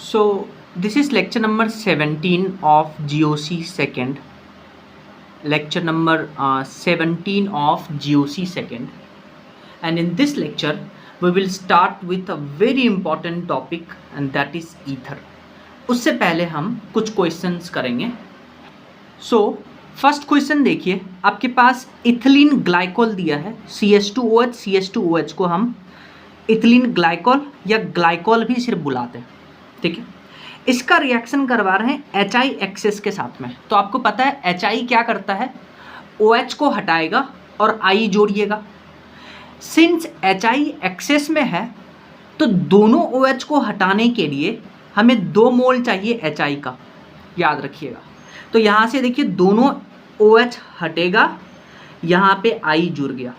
So this is lecture number 17 of GOC second. Lecture number 17 of GOC second. And in this lecture, we will start with a very important topic and that is ether. उससे पहले हम कुछ questions करेंगे. So first question देखिए, आपके पास ethylene glycol दिया है CH2OH. CH2OH को हम इथिलीन ग्लाइकोल या ग्लाइकोल भी सिर्फ बुलाते हैं, ठीक है. इसका रिएक्शन करवा रहे हैं HI एक्सेस के साथ में. तो आपको पता है HI क्या करता है, OH को हटाएगा और I जोड़िएगा. सिंस HI एक्सेस में है तो दोनों OH को हटाने के लिए हमें 2 मोल चाहिए HI का, याद रखिएगा. तो यहाँ से देखिए दोनों OH हटेगा, यहाँ पे I जुड़ गया.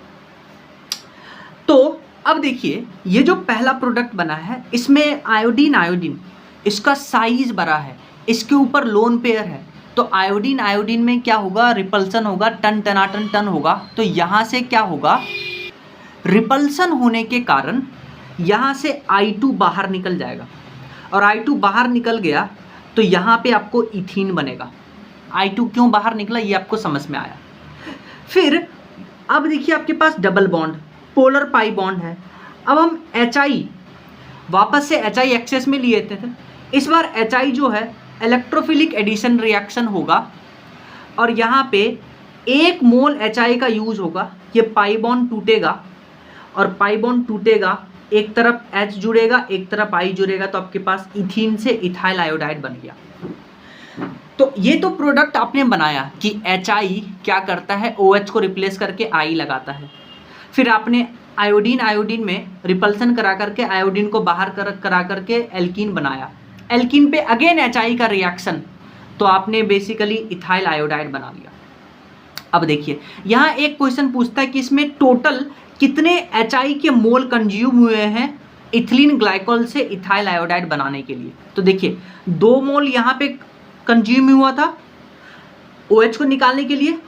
तो अब देखिए ये जो पहला प्रोडक्ट बना है इसमें आयोडीन इसका साइज बड़ा है, इसके ऊपर लोन पेयर है. तो आयोडीन में क्या होगा, रिपल्सन होगा, टन होगा. तो यहाँ से क्या होगा, रिपल्सन होने के कारण यहाँ से I2 बाहर निकल जाएगा और I2 बाहर निकल गया तो यहाँ पे आपको इथीन बनेगा. I2 क्यों बाहर निकला ये आपको समझ में आया. फिर अब देखिए आपके पास double bond polar pi bond है. अब हम HI वापस से HI एक्सेस में लिए थे. इस बार HI जो है इलेक्ट्रोफिलिक एडिशन रिएक्शन होगा और यहाँ पे 1 मोल HI का यूज होगा. ये पाई बॉन्ड टूटेगा और पाई बॉन्ड टूटेगा, एक तरफ H जुड़ेगा एक तरफ I जुड़ेगा, तो आपके पास इथीन से इथाइल आयोडाइड बन गया. तो ये तो प्रोडक्ट आपने बनाया कि HI क्या करता है, OH को रिप्लेस करके I लगाता है. फिर आपने आयोडीन में रिपल्सन करा करके आयोडीन को बाहर करा करके एल्कीन बनाया. एल्कीन पे अगेन HI का रिएक्शन, तो आपने बेसिकली इथाइल आयोडाइड बना लिया. अब देखिए यहाँ एक क्वेश्चन पूछता है कि इसमें टोटल कितने HI के मोल कंज्यूम हुए हैं इथिलीन ग्लाइकोल से इथाइल आयोडाइड बनाने के लिए. तो देखिए 2 मोल यहाँ पे कंज्यूम हुआ था OH को निकालने के लिए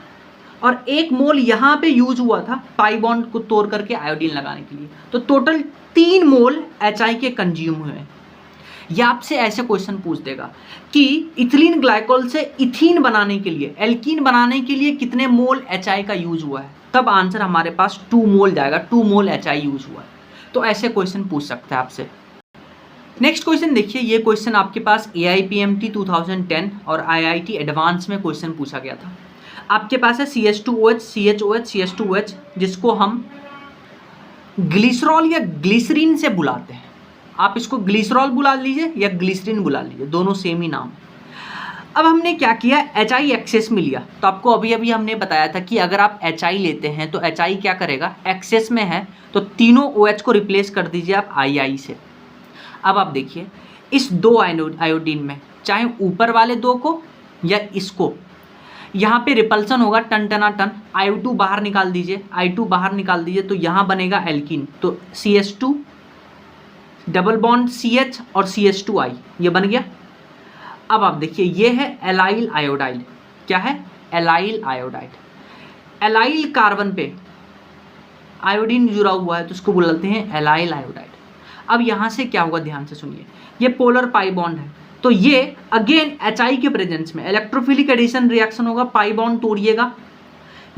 और 1 मोल यहाँ पे यूज हुआ था पाई बॉन्ड को तोड़ करके आयोडीन लगाने के लिए. तो टोटल 3 मोल HI के कंज्यूम हुए हैं. या आपसे ऐसे क्वेश्चन पूछ देगा कि इथिलीन ग्लाइकोल से इथीन बनाने के लिए, एल्कीन बनाने के लिए कितने मोल HI का यूज हुआ है, तब आंसर हमारे पास 2 मोल जाएगा. 2 मोल HI यूज हुआ है. तो ऐसे क्वेश्चन पूछ सकते हैं आपसे. नेक्स्ट क्वेश्चन देखिए, ये क्वेश्चन आपके पास AIPMT 2010 और IIT एडवांस में क्वेश्चन पूछा गया था. आपके पास है CH2OH, CHOH, CH2OH, जिसको हम ग्लिसरॉल या ग्लिसरीन से बुलाते हैं. आप इसको ग्लिसरॉल बुला लीजिए या ग्लिसरीन बुला लीजिए, दोनों सेम ही नाम. अब हमने क्या किया, HI एक्सेस में लिया. तो आपको अभी हमने बताया था कि अगर आप HI लेते हैं तो HI क्या करेगा, एक्सेस में है तो तीनों OH को रिप्लेस कर दीजिए आप II से. अब आप देखिए इस 2 आयोडीन में, चाहे ऊपर वाले 2 को या इसको, यहाँ पे रिपल्सन होगा टन. I2 बाहर निकाल दीजिए, I2 बाहर निकाल दीजिए तो यहाँ बनेगा एल्कीन. तो CH2 डबल बॉन्ड CH और CH2I ये बन गया. अब आप देखिए ये है एलाइल आयोडाइड. क्या है, एलाइल आयोडाइड. एलाइल कार्बन पे आयोडीन जुड़ा हुआ है तो उसको बोलते हैं एलाइल आयोडाइड. अब यहाँ से क्या होगा, ध्यान से सुनिए, ये पोलर पाई बॉन्ड है तो ये अगेन HI के प्रेजेंस में इलेक्ट्रोफिलिक एडिशन रिएक्शन होगा. पाई बॉन्ड तोड़िएगा,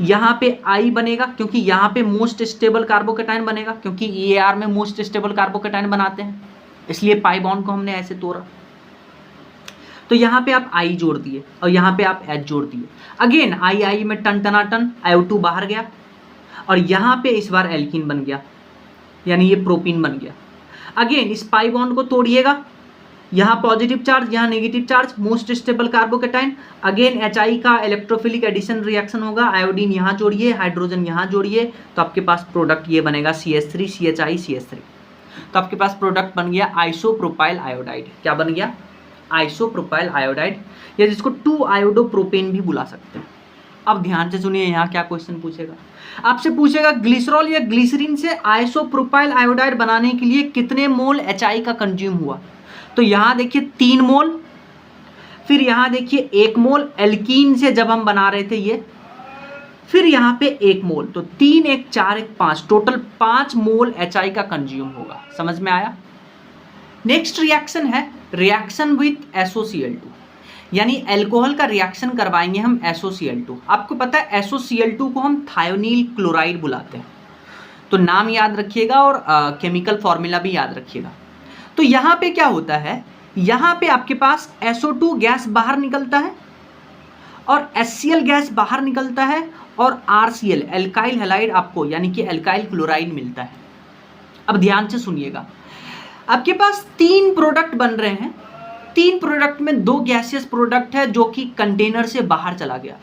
यहाँ पे I बनेगा क्योंकि यहाँ पे मोस्ट स्टेबल कार्बोकेटाइन बनेगा, क्योंकि EAR में मोस्ट स्टेबल कार्बोकेटाइन बनाते हैं, इसलिए पाई बॉन्ड को हमने ऐसे तोड़ा. तो यहाँ पे आप I जोड़ दिए और यहाँ पे आप H जोड़ दिए. अगेन I में टन IO2 बाहर गया और यहाँ पे इस बार एल्कीन बन गया, यानी ये प्रोपीन बन गया. अगेन इस पाई बॉन्ड को तोड़िएगा, यहाँ पॉजिटिव चार्ज यहाँ negative charge, most stable carbocation. Again HI का इलेक्ट्रोफिलिक एडिशन रिएक्शन होगा, आयोडीन यहाँ जोड़िए, हाइड्रोजन यहाँ जोड़िए, तो आपके पास प्रोडक्ट ये बनेगा CH3 CHI CH3. तो आपके पास प्रोडक्ट बन गया आइसोप्रोपाइल आयोडाइड. क्या बन गया, आइसोप्रोपाइल आयोडाइड, या जिसको 2 आयोडोप्रोपेन भी बुला सकते हैं. अब ध्यान से सुनिए, यहाँ क्या क्वेश्चन पूछेगा, आपसे पूछेगा ग्लिसरॉल या ग्लिसरीन से आइसोप्रोपाइल आयोडाइड बनाने के लिए कितने मोल HI का कंज्यूम हुआ. तो यहाँ देखिए 3 मोल, फिर यहाँ देखिए 1 मोल एल्कीन से जब हम बना रहे थे ये, फिर यहाँ पे 1 मोल, तो 3 1 4 1 5, टोटल 5 मोल HI का कंज्यूम होगा. समझ में आया. नेक्स्ट रिएक्शन है रिएक्शन विथ SOCl2, यानी अल्कोहल का रिएक्शन करवाएंगे हम SOCl2। आपको पता है SOCl2 को हम थायोनील क्लोराइड बुलाते हैं, तो नाम याद रखिएगा और केमिकल फॉर्मूला भी याद रखिएगा। तो यहाँ पे क्या होता है, यहाँ पे आपके पास SO2 गैस बाहर निकलता है और HCl गैस बाहर निकलता है और RCl एल्काइल हैलाइड आपको यानी कि एल्काइल क्लोराइड मिलता है। अब ध्यान से सुनिएगा, आपके पास 3 प्रोडक्ट बन रहे हैं, 3 प्रोडक्ट में 2 गैसियस प्रोडक्ट है जो कि कंटेनर से बाहर चला गया।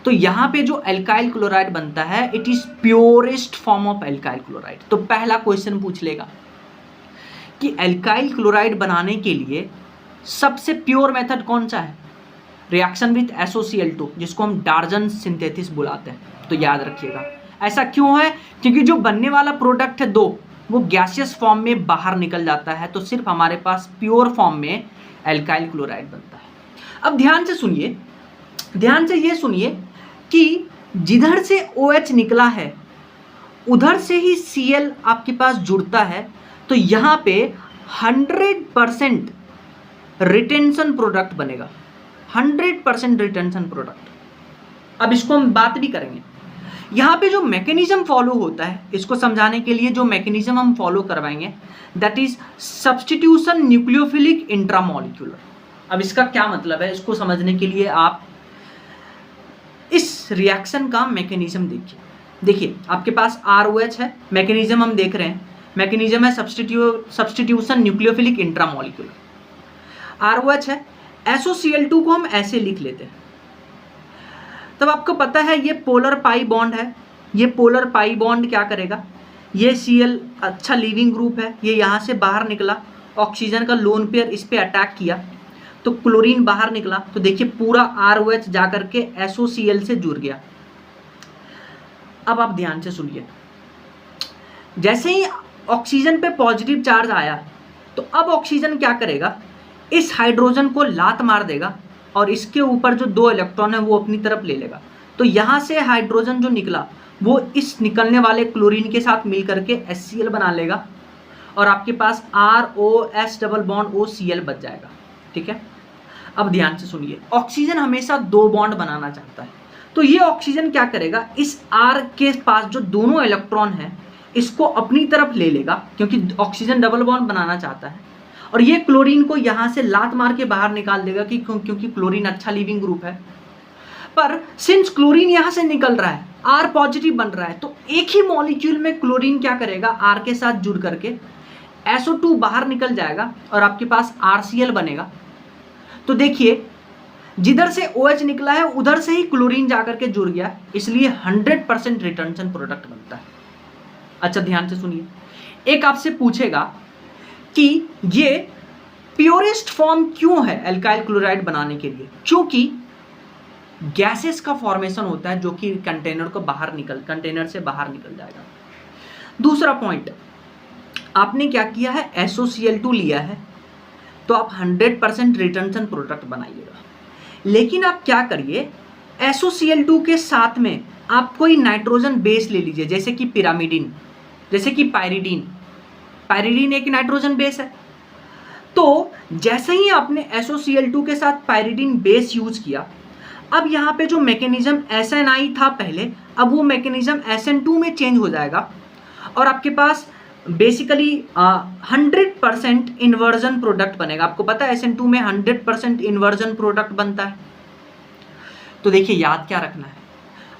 तो यहाँ पे जो एल्काइल क्लोराइड बनता है it is purest form of alkyl chloride. तो पहला क्वेश्चन पूछ लेगा कि एल्काइल क्लोराइड बनाने के लिए सबसे प्योर मेथड कौन सा है, रिएक्शन विथ SOCl2, जिसको हम डार्जन सिंथेसिस बुलाते हैं। तो याद रखिएगा, ऐसा क्यों है, क्योंकि जो बनने वाला प्रोडक्ट है 2 वो गैसियस फॉर्म में बाहर निकल जाता है, तो सिर्फ हमारे पास प्योर फॉर्म में एल्काइल क्लोराइड बनता है। अब ध्यान से सुनिए, ध्यान से ये सुनिए कि जिधर से OH निकला है उधर से ही Cl आपके पास जुड़ता है, तो यहाँ पे 100% रिटेंशन प्रोडक्ट बनेगा, 100% रिटेंशन प्रोडक्ट। अब इसको हम बात भी करेंगे। यहाँ पे जो मैकेनिज्म फॉलो होता है, इसको समझाने के लिए जो मैकेनिज्म हम फॉलो करवाएंगे that is substitution nucleophilic intramolecular. अब इसका क्या मतलब है, इसको समझने के लिए आप इस रिएक्शन का मैकेनिज्म देखिए। देखिए आपके पास ROH है, मैकेनिज्म हम देख रहे हैं, मैकेनिज्म है सब्स्टिट्यूशन न्यूक्लियोफिलिक इंट्रामोलिक्यूलर। ROH है, SOCl2 को हम ऐसे लिख लेते हैं। तब आपको पता है ये पोलर पाई बॉन्ड है, ये पोलर पाई बॉन्ड क्या करेगा, ये Cl अच्छा लीविंग ग्रुप है, ये यहाँ से बाहर निकला, ऑक्सीजन का लोन पेयर इस पे अटैक किया तो क्लोरीन बाहर निकला, तो देखिए पूरा ROH जाकर के SOCl से जुड़ गया। अब आप ध्यान से सुनिए, जैसे ही ऑक्सीजन पे पॉजिटिव चार्ज आया तो अब ऑक्सीजन क्या करेगा, इस हाइड्रोजन को लात मार देगा और इसके ऊपर जो 2 इलेक्ट्रॉन है वो अपनी तरफ ले लेगा। तो यहाँ से हाइड्रोजन जो निकला वो इस निकलने वाले क्लोरीन के साथ मिल करके HCl बना लेगा और आपके पास ROS डबल बॉन्ड OCl बच जाएगा। ठीक है, अब ध्यान से सुनिए, ऑक्सीजन हमेशा 2 बॉन्ड बनाना चाहता है, तो ये ऑक्सीजन क्या करेगा, इस R के पास जो दोनों इलेक्ट्रॉन है इसको अपनी तरफ ले लेगा क्योंकि ऑक्सीजन डबल बॉन्ड बनाना चाहता है, और ये क्लोरीन को यहाँ से लात मार के बाहर निकाल देगा कि क्योंकि क्लोरीन अच्छा लीविंग ग्रुप है। पर सिंस क्लोरीन यहाँ से निकल रहा है, R पॉजिटिव बन रहा है, तो एक ही मॉलिक्यूल में क्लोरीन क्या करेगा, R के साथ जुड़ करके SO2 बाहर निकल जाएगा और आपके पास RCl बनेगा। तो देखिए जिधर से OH निकला है उधर से ही क्लोरीन जाकर के जुड़ गया, इसलिए 100% रिटेंशन प्रोडक्ट बनता है। अच्छा ध्यान से सुनिए, एक आपसे पूछेगा कि ये प्योरेस्ट फॉर्म क्यों है एल्काइल क्लोराइड बनाने के लिए, क्योंकि गैसेस का फॉर्मेशन होता है जो कि कंटेनर से बाहर निकल जाएगा। दूसरा पॉइंट, आपने क्या किया है, SOCl2 लिया है तो आप 100% रिटेंशन प्रोडक्ट बनाइएगा, लेकिन आप क्या करिए, SOCl2 के साथ में आप कोई नाइट्रोजन बेस ले लीजिए, जैसे कि पिरामिडिन, जैसे कि पायरिडीन। पायरिडीन एक नाइट्रोजन बेस है, तो जैसे ही आपने SOCl2 के साथ पायरिडीन बेस यूज किया, अब यहाँ पे जो मैकेनिज्म SNI था पहले, अब वो मैकेनिज्म SN2 में चेंज हो जाएगा और आपके पास बेसिकली 100% इन्वर्जन प्रोडक्ट बनेगा। आपको पता है SN2 में 100% इन्वर्जन प्रोडक्ट बनता है। तो देखिए याद क्या रखना है,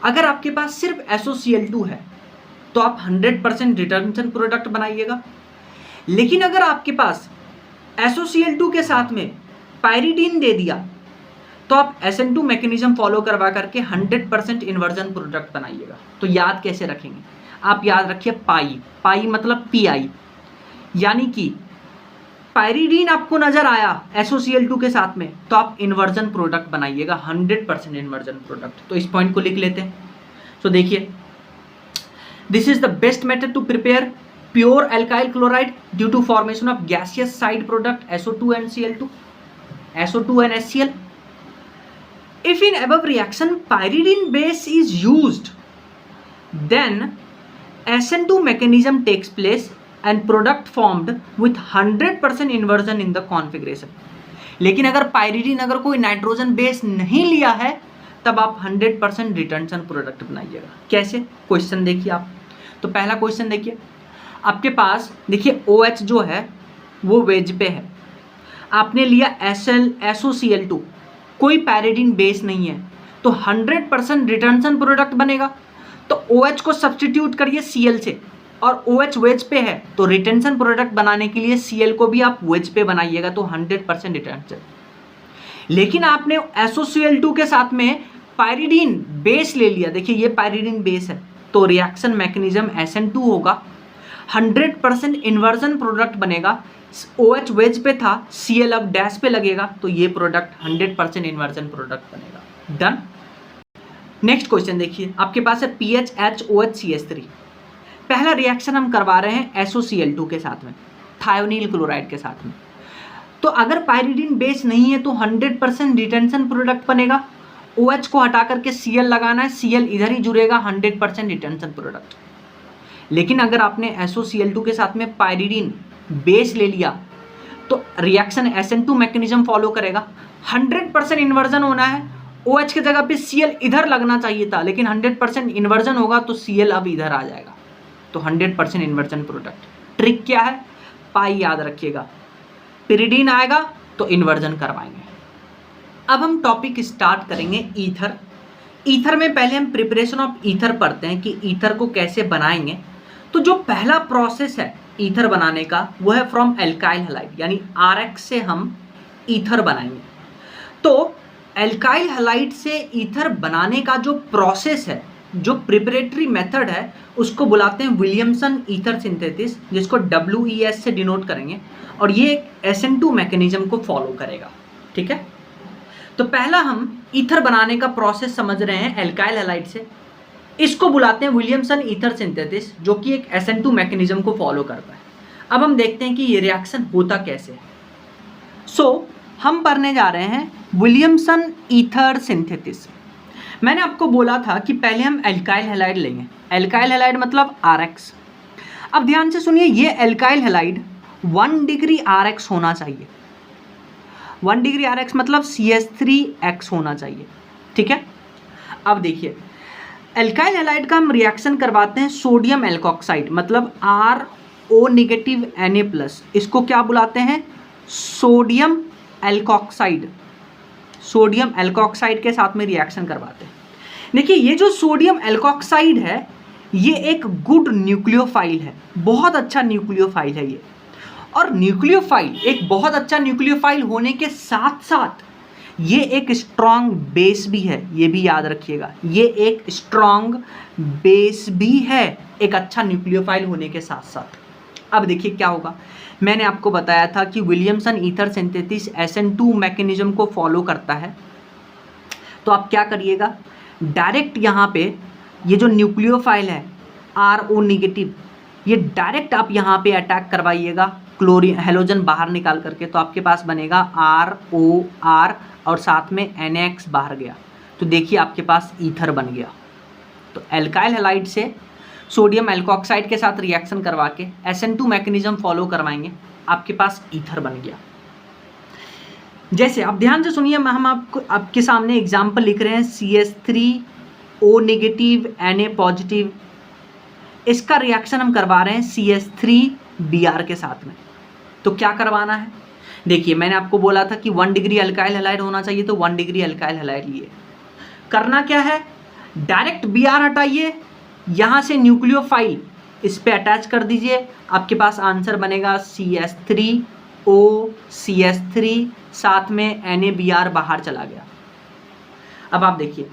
अगर आपके पास सिर्फ SOCl2 है तो आप 100% रिटेंशन प्रोडक्ट बनाइएगा, लेकिन अगर आपके पास SOCl2 के साथ में पायरिडीन दे दिया तो आप SN2 मैकेनिज्म फॉलो करवा करके 100% इन्वर्जन प्रोडक्ट बनाइएगा। तो याद कैसे रखेंगे, आप याद रखिए पाई मतलब PI, यानी कि पायरिडीन आपको नजर आया SOCl2 के साथ में तो आप इन्वर्जन प्रोडक्ट बनाइएगा, 100% इन्वर्जन प्रोडक्ट। तो इस पॉइंट को लिख लेते हैं। तो देखिए, this is the best method to prepare pure alkyl chloride due to formation of gaseous side product SO2 and Cl2, SO2 and HCl. If in above reaction pyridine base is used, then SN2 mechanism takes place and product formed with 100% inversion in the configuration. लेकिन अगर pyridine अगर कोई nitrogen base नहीं लिया है तब आप 100% रिटर्नसन product बनाइएगा। कैसे? क्वेश्चन देखिए आप। तो पहला क्वेश्चन देखिए, आपके पास देखिए OH जो है वो वेज पे है, आपने लिया SOCl2, कोई पायरीडीन बेस नहीं है, तो 100% रिटर्नसन प्रोडक्ट बनेगा। तो OH को सब्सटीट्यूट करिए Cl से, और OH वेज पे है तो रिटेंशन प्रोडक्ट बनाने के लिए Cl को भी आप वेज पे बनाइएगा, तो 100% रिटेंशन। लेकिन आपने SOCl2 के साथ में पायरीडीन बेस ले लिया, देखिए ये पायरीडीन बेस है, तो रिएक्शन मैकेनिज्म SN2 होगा, 100% इन्वर्जन प्रोडक्ट बनेगा। OH वेज पे था, Cl अब डैश पे लगेगा, तो ये प्रोडक्ट 100% इन्वर्जन प्रोडक्ट बनेगा। डन। नेक्स्ट क्वेश्चन देखिए, आपके पास है PHHOHCH3। पहला रिएक्शन हम करवा रहे हैं SOCl2 के साथ में, थायोनील क्लोराइड के साथ में। तो अगर पायरीडीन बेस नहीं है तो 100% रिटेंशन प्रोडक्ट बनेगा। OH को हटा करके Cl लगाना है, Cl इधर ही जुड़ेगा, 100% रिटेंशन प्रोडक्ट। लेकिन अगर आपने SOCl2 के साथ में पायरीडीन बेस ले लिया तो रिएक्शन SN2 मैकेनिज्म फॉलो करेगा, 100% इन्वर्जन होना है। OH की जगह पे Cl इधर लगना चाहिए था, लेकिन 100% इन्वर्जन होगा तो Cl अब इधर आ जाएगा, तो 100% इन्वर्जन प्रोडक्ट। ट्रिक क्या है? पाई याद रखिएगा, पिरिडीन आएगा तो इन्वर्जन करवाएंगे। अब हम टॉपिक स्टार्ट करेंगे ईथर। ईथर में पहले हम प्रिपरेशन ऑफ ईथर पढ़ते हैं कि ईथर को कैसे बनाएंगे। तो जो पहला प्रोसेस है ईथर बनाने का वो है फ्रॉम एल्काइल हैलाइड, यानी RX से हम ईथर बनाएंगे। तो एल्काइल हैलाइड से ईथर बनाने का जो प्रोसेस है, जो प्रिपरेटरी मेथड है, उसको बुलाते हैं विलियमसन ईथर सिंथेसिस, जिसको WES से डिनोट करेंगे, और ये एक SN2 मैकेनिज्म को फॉलो करेगा। ठीक है, तो पहला हम ईथर बनाने का प्रोसेस समझ रहे हैं एल्काइल हैलाइड से, इसको बुलाते हैं विलियमसन ईथर सिंथेसिस, जो कि एक SN2 मैकेनिज्म को फॉलो करता है। अब हम देखते हैं कि ये रिएक्शन होता कैसे है। सो हम पढ़ने जा रहे हैं विलियमसन ईथर सिंथेसिस। मैंने आपको बोला था कि पहले हम एल्काइल हैलाइड लेंगे, एल्काइल हैलाइड मतलब RX। अब ध्यान से सुनिए, ये एल्काइल हैलाइड 1 डिग्री RX होना चाहिए, 1 डिग्री RX मतलब CH3X होना चाहिए। ठीक है, अब देखिए एल्काइल हैलाइड का हम रिएक्शन करवाते हैं सोडियम एल्कोक्साइड, मतलब RO नेगेटिव Na+, इसको क्या बुलाते हैं? Sodium alkoxide. सोडियम एल्कोक्साइड के साथ में रिएक्शन करवाते हैं। देखिए ये जो सोडियम एल्कोक्साइड है ये एक गुड न्यूक्लियोफाइल है, बहुत अच्छा न्यूक्लियोफाइल है ये। और न्यूक्लियोफाइल, एक बहुत अच्छा न्यूक्लियोफाइल होने के साथ साथ ये एक स्ट्रॉन्ग बेस भी है, ये भी याद रखिएगा, ये एक स्ट्रॉन्ग बेस भी है एक अच्छा न्यूक्लियोफाइल होने के साथ साथ। अब देखिए क्या होगा, मैंने आपको बताया था कि Williamson ether synthesis SN2 mechanism को फॉलो करता है। तो आप क्या करिएगा, डायरेक्ट यहाँ पे ये जो न्यूक्लियोफाइल है RO नेगेटिव, ये डायरेक्ट आप यहाँ पे अटैक करवाइएगा क्लोरीन हेलोजन बाहर निकाल करके, तो आपके पास बनेगा ROR और साथ में NX बाहर गया, तो देखिए आपके पास ईथर बन गया। तो एल्काइल हैलाइड से सोडियम एल्कोक्साइड के साथ रिएक्शन करवा के SN2 मैकेनिज्म फॉलो करवाएंगे, आपके पास ईथर बन गया। जैसे आप ध्यान से सुनिए, हम आपके सामने एग्जाम्पल लिख रहे हैं CH3O नेगेटिव Na पॉजिटिव, इसका रिएक्शन हम करवा रहे हैं CH3Br के साथ में। तो क्या करवाना है, देखिए मैंने आपको बोला था कि 1 डिग्री अल्काइल हैलाइड होना चाहिए, तो 1 डिग्री अल्काइल हैलाइड लिए। करना क्या है, डायरेक्ट Br हटाइए, यहाँ से न्यूक्लियोफाइल इस पे अटैच कर दीजिए, आपके पास आंसर बनेगा CH3O CH3, साथ में NaBr बाहर चला गया। अब आप देखिए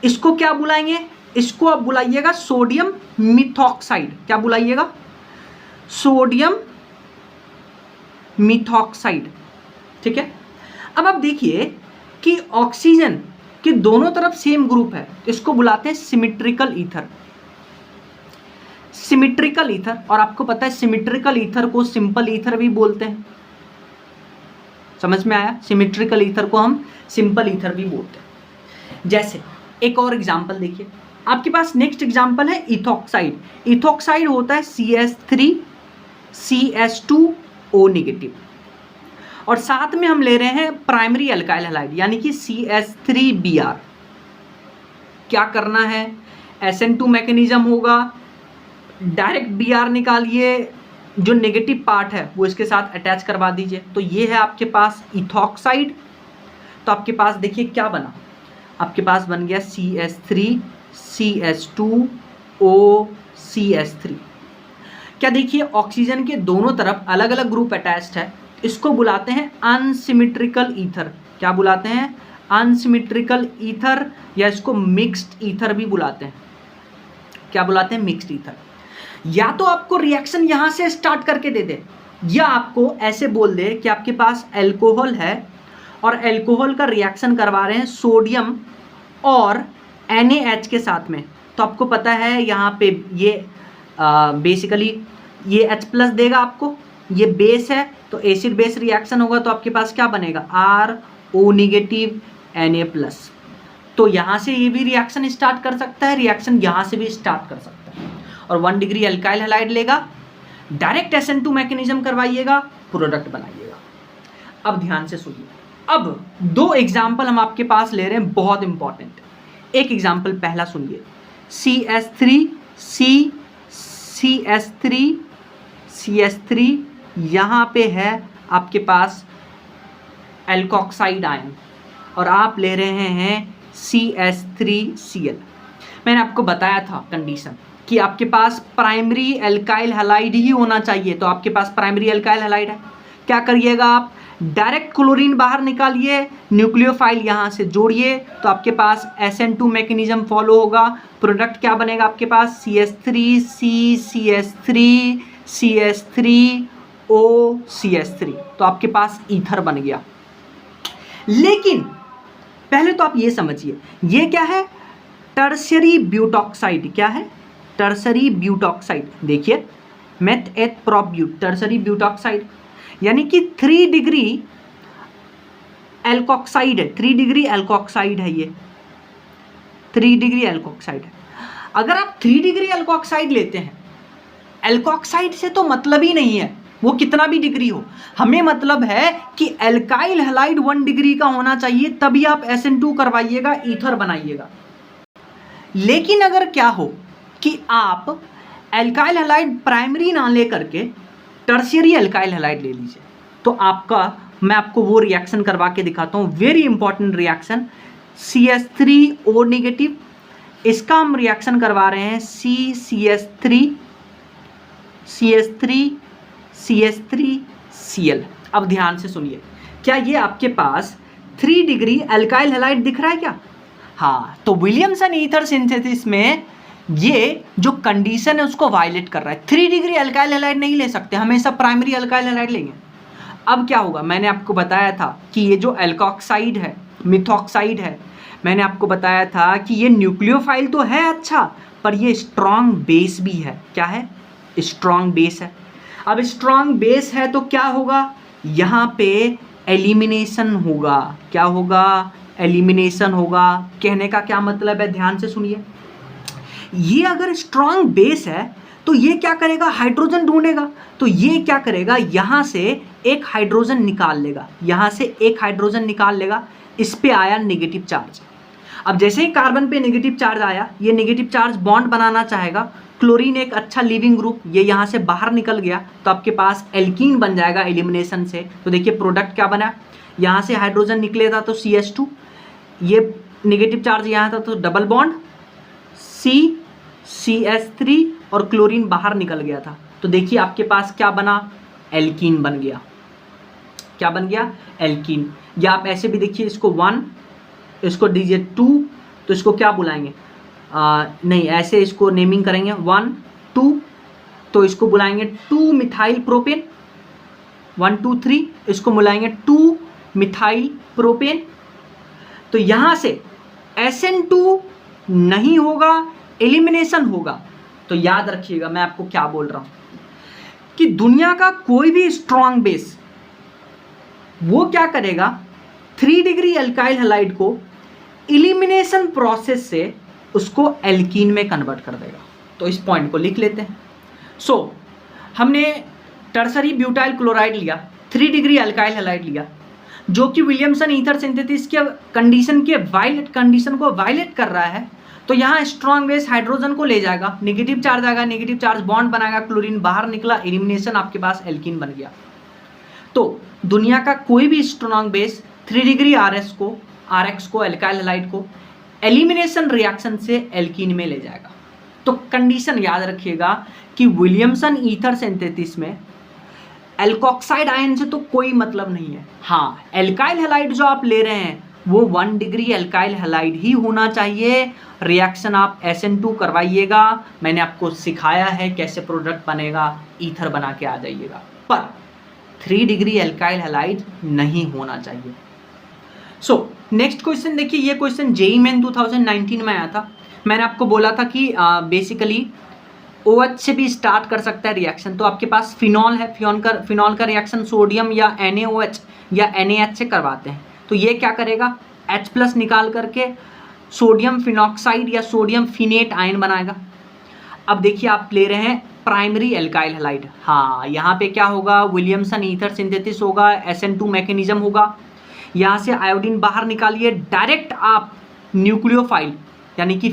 इसको क्या बुलाएंगे, इसको आप बुलाइएगा सोडियम मिथॉक्साइड। क्या बुलाइएगा, सोडियम मिथॉक्साइड। ठीक है, अब आप देखिए कि ऑक्सीजन के दोनों तरफ सेम ग्रुप है, इसको बुलाते हैं सिमेट्रिकल ईथर। सिमेट्रिकल ईथर, और आपको पता है सिमेट्रिकल ईथर को सिंपल ईथर भी बोलते हैं, समझ में आया? सिमेट्रिकल ईथर को हम सिंपल ईथर भी बोलते हैं। जैसे एक और एग्जांपल देखिए, आपके पास नेक्स्ट एग्जांपल है इथॉक्साइड। इथॉक्साइड होता है CH3 CH2O नेगेटिव, और साथ में हम ले रहे हैं प्राइमरी अल्काइल हैलाइड यानी कि CH3Br। क्या करना है, SN2 मैकेनिज्म होगा, डायरेक्ट Br निकालिए, जो नेगेटिव पार्ट है वो इसके साथ अटैच करवा दीजिए। तो ये है आपके पास इथॉक्साइड। तो आपके पास देखिए क्या बना, आपके पास बन गया CH3 CH2O CH3। क्या देखिए ऑक्सीजन के दोनों तरफ अलग अलग ग्रुप अटैच्ड है, इसको बुलाते हैं अनसिमेट्रिकल ईथर। क्या बुलाते हैं, अनसिमेट्रिकल ईथर, या इसको मिक्स्ड ईथर भी बुलाते हैं। क्या बुलाते हैं, मिक्स्ड ईथर। या तो आपको रिएक्शन यहां से स्टार्ट करके दे दे, या आपको ऐसे बोल दे कि आपके पास अल्कोहल है और अल्कोहल का रिएक्शन करवा रहे हैं सोडियम और NaH के साथ में। तो आपको पता है यहाँ पे ये बेसिकली ये H+ देगा आपको, ये बेस है तो एसिड बेस रिएक्शन होगा, तो आपके पास क्या बनेगा, RO नेगेटिव Na+। तो यहाँ से ये भी रिएक्शन स्टार्ट कर सकता है, रिएक्शन यहाँ से भी स्टार्ट कर सकता है, और 1 डिग्री अल्काइल हैलाइड लेगा, डायरेक्ट SN2 मैकेनिज्म करवाइएगा, प्रोडक्ट बनाइएगा। अब ध्यान से सुनिए, अब 2 एग्जाम्पल हम आपके पास ले रहे हैं, बहुत इंपॉर्टेंट। एक एग्जाम्पल पहला सुनिए, CH3 यहाँ पे है आपके पास एल्कोक्साइड आयन, और आप ले रहे हैं CH3Cl। मैंने आपको बताया था कंडीशन कि आपके पास प्राइमरी अल्काइल हैलाइड ही होना चाहिए, तो आपके पास प्राइमरी अल्काइल हैलाइड है। क्या करिएगा आप, डायरेक्ट क्लोरीन बाहर निकालिए, न्यूक्लियोफाइल यहाँ से जोड़िए, तो आपके पास SN2 मैकेनिज्म फॉलो होगा, प्रोडक्ट क्या बनेगा आपके पास, CH3C CH3 CH3O CH3। तो आपके पास ईथर बन गया। लेकिन पहले तो आप ये समझिए, ये क्या है, टर्शियरी ब्यूटॉक्साइड। क्या है, टर्शियरी ब्यूटॉक्साइड। देखिए meth eth prop but, tertiary butoxide यानी कि 3 डिग्री एल्कोक्साइड है, 3 डिग्री एल्कोक्साइड है, ये 3 डिग्री एल्कोक्साइड है। अगर आप 3 डिग्री एल्कोक्साइड लेते हैं, एल्कोक्साइड से तो मतलब ही नहीं है वो कितना भी डिग्री हो, हमें मतलब है कि एल्काइल हैलाइड 1 डिग्री का होना चाहिए, तभी आप SN2 करवाइएगा, ईथर बनाइएगा। लेकिन अगर क्या हो कि आप एल्काइल हैलाइड प्राइमरी ना ले करके टर्शियरी अल्काइल हैलाइड ले लीजिए, तो आपका मैं आपको वो रिएक्शन करवा के दिखाता हूँ, very important reaction, CH3O negative, इसका हम रिएक्शन करवा रहे हैं CH3Cl। अब ध्यान से सुनिए, क्या ये आपके पास 3 डिग्री अल्काइल हैलाइड दिख रहा है क्या, हाँ, तो विलियमसन ईथर सिंथेसिस में ये जो कंडीशन है उसको वायलेट कर रहा है। 3 डिग्री अल्काइल हैलाइड नहीं ले सकते, हमेशा प्राइमरी अल्काइल हैलाइड लेंगे। अब क्या होगा, मैंने आपको बताया था कि ये जो एल्कोक्साइड है, मिथॉक्साइड है, मैंने आपको बताया था कि ये न्यूक्लियोफाइल तो है अच्छा, पर ये स्ट्रॉन्ग बेस भी है। क्या है, स्ट्रॉन्ग बेस है। अब स्ट्रॉन्ग बेस है तो क्या होगा, यहाँ पे एलिमिनेशन होगा। क्या होगा, एलिमिनेशन होगा। कहने का क्या मतलब है, ध्यान से सुनिए, ये अगर स्ट्रॉन्ग बेस है तो ये क्या करेगा, हाइड्रोजन ढूंढेगा, तो ये क्या करेगा, यहाँ से एक हाइड्रोजन निकाल लेगा, यहाँ से एक हाइड्रोजन निकाल लेगा, इस पे आया नेगेटिव चार्ज। अब जैसे ही कार्बन पे नेगेटिव चार्ज आया, ये नेगेटिव चार्ज बॉन्ड बनाना चाहेगा, क्लोरीन एक अच्छा लिविंग ग्रुप, ये यहाँ से बाहर निकल गया, तो आपके पास एल्कीन बन जाएगा एलिमिनेशन से। तो देखिए प्रोडक्ट क्या बना, यहाँ से हाइड्रोजन निकले था तो CH2, ये नेगेटिव चार्ज यहाँ था तो डबल बॉन्ड CH3 और क्लोरीन बाहर निकल गया था, तो देखिए आपके पास क्या बना, एल्कीन बन गया। क्या बन गया, एल्कीन। या आप ऐसे भी देखिए, इसको 1, इसको दीजिए 2, तो इसको क्या बुलाएंगे, नहीं ऐसे इसको नेमिंग करेंगे 1 2, तो इसको बुलाएंगे 2 मिथाइल प्रोपेन, 1 2 3, इसको बुलाएंगे 2 मिथाइल प्रोपेन। तो यहाँ से SN2 नहीं होगा, एलिमिनेशन होगा। तो याद रखिएगा मैं आपको क्या बोल रहा हूँ कि दुनिया का कोई भी स्ट्रॉन्ग बेस वो क्या करेगा, 3 डिग्री अल्काइल हैलाइड को एलिमिनेशन प्रोसेस से उसको एल्कीन में कन्वर्ट कर देगा। तो इस पॉइंट को लिख लेते हैं। हमने टर्सरी ब्यूटाइल क्लोराइड लिया, 3 डिग्री अल्काइल हैलाइड लिया, जो कि विलियमसन ईथर सिंथेसिस के कंडीशन के कंडीशन को वायलेट कर रहा है, तो यहाँ स्ट्रॉन्ग बेस हाइड्रोजन को ले जाएगा, नेगेटिव चार्ज आएगा, नेगेटिव चार्ज बॉन्ड बनाएगा, क्लोरीन बाहर निकला, एलिमिनेशन, आपके पास एल्कीन बन गया। तो दुनिया का कोई भी स्ट्रॉन्ग बेस 3 डिग्री RX को अल्काइल हैलाइड को एलिमिनेशन रिएक्शन से एल्कीन में ले जाएगा। तो कंडीशन याद रखिएगा कि विलियमसन ईथर सिंथेसिस में एल्कोक्साइड आयन से तो कोई मतलब नहीं है। हाँ, एल्काइल हैलाइड जो आप ले रहे हैं वो 1 डिग्री एल्काइल हैलाइड ही होना चाहिए। रिएक्शन आप SN2 करवाइएगा, मैंने आपको सिखाया है कैसे प्रोडक्ट बनेगा, ईथर बना के आ जाइएगा, पर 3 डिग्री एल्काइल हैलाइड नहीं होना चाहिए। सो नेक्स्ट क्वेश्चन देखिए, ये क्वेश्चन जेईई मेन 2019 में आया था। मैंने आपको बोला था कि बेसिकली OH से भी स्टार्ट कर सकता है रिएक्शन। तो आपके पास फिनॉल है, फिनॉल का रिएक्शन सोडियम या NaOH या NaH से करवाते हैं। तो ये क्या करेगा, H+ निकाल करके सोडियम फिनॉक्साइड या सोडियम फिनेट आयन बनाएगा। अब देखिए आप ले रहे हैं प्राइमरी एल्काइल हैलाइड। हाँ, यहाँ पे क्या होगा, विलियमसन ईथर सिंथेसिस होगा, SN2 मैकेनिज्म होगा। यहाँ से आयोडीन बाहर निकालिए, डायरेक्ट आप न्यूक्लियोफाइल यानी कि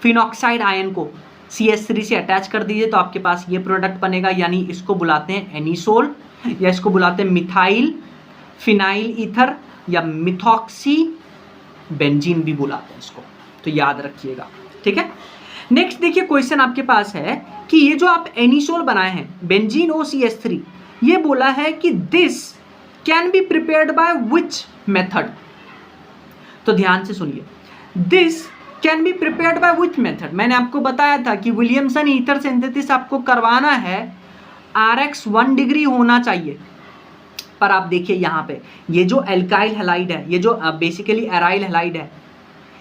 फिनॉक्साइड आयन को CH3 से अटैच कर दीजिए, तो आपके पास ये प्रोडक्ट बनेगा। यानी इसको बुलाते हैं एनिसोल या इसको बुलाते हैं मिथाइल फिनाइल ईथर या मिथॉक्सी बेंजीन भी बुलाते हैं इसको, तो याद रखिएगा, ठीक है। नेक्स्ट देखिए क्वेश्चन आपके पास है कि ये जो आप एनिसोल बनाए हैं बेंजीन OCH3, ये बोला है कि this can be prepared by which method. तो ध्यान से सुनिए, this can be prepared by which method. मैंने आपको बताया था कि विलियमसन ईथर सिंथेसिस आपको करवाना है, RX 1 डिग्री होना चाहिए। पर आप देखिए यहाँ पे ये जो एल्काइल हैलाइड है, ये जो बेसिकली एराइल हैलाइड है,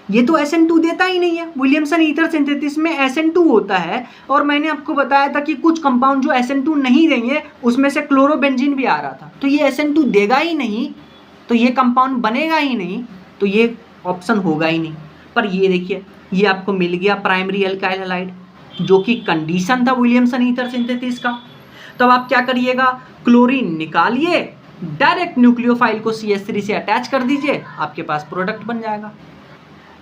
ये तो SN2 देता ही नहीं है। विलियमसन ईथर सिंथेसिस में SN2 होता है, और मैंने आपको बताया था कि कुछ कंपाउंड जो SN2 नहीं देंगे उसमें से क्लोरोबेंजीन भी आ रहा था। तो ये SN2 देगा ही नहीं, तो ये कंपाउंड बनेगा ही नहीं, तो ये ऑप्शन होगा ही नहीं। पर ये देखिए, ये आपको मिल गया प्राइमरी एल्काइल हैलाइड, जो कि कंडीशन था विलियमसन ईथर सिंथेसिस का। तब आप क्या करिएगा, क्लोरीन निकालिए, डायरेक्ट न्यूक्लियोफाइल को CH3 से अटैच कर दीजिए, आपके पास प्रोडक्ट बन जाएगा।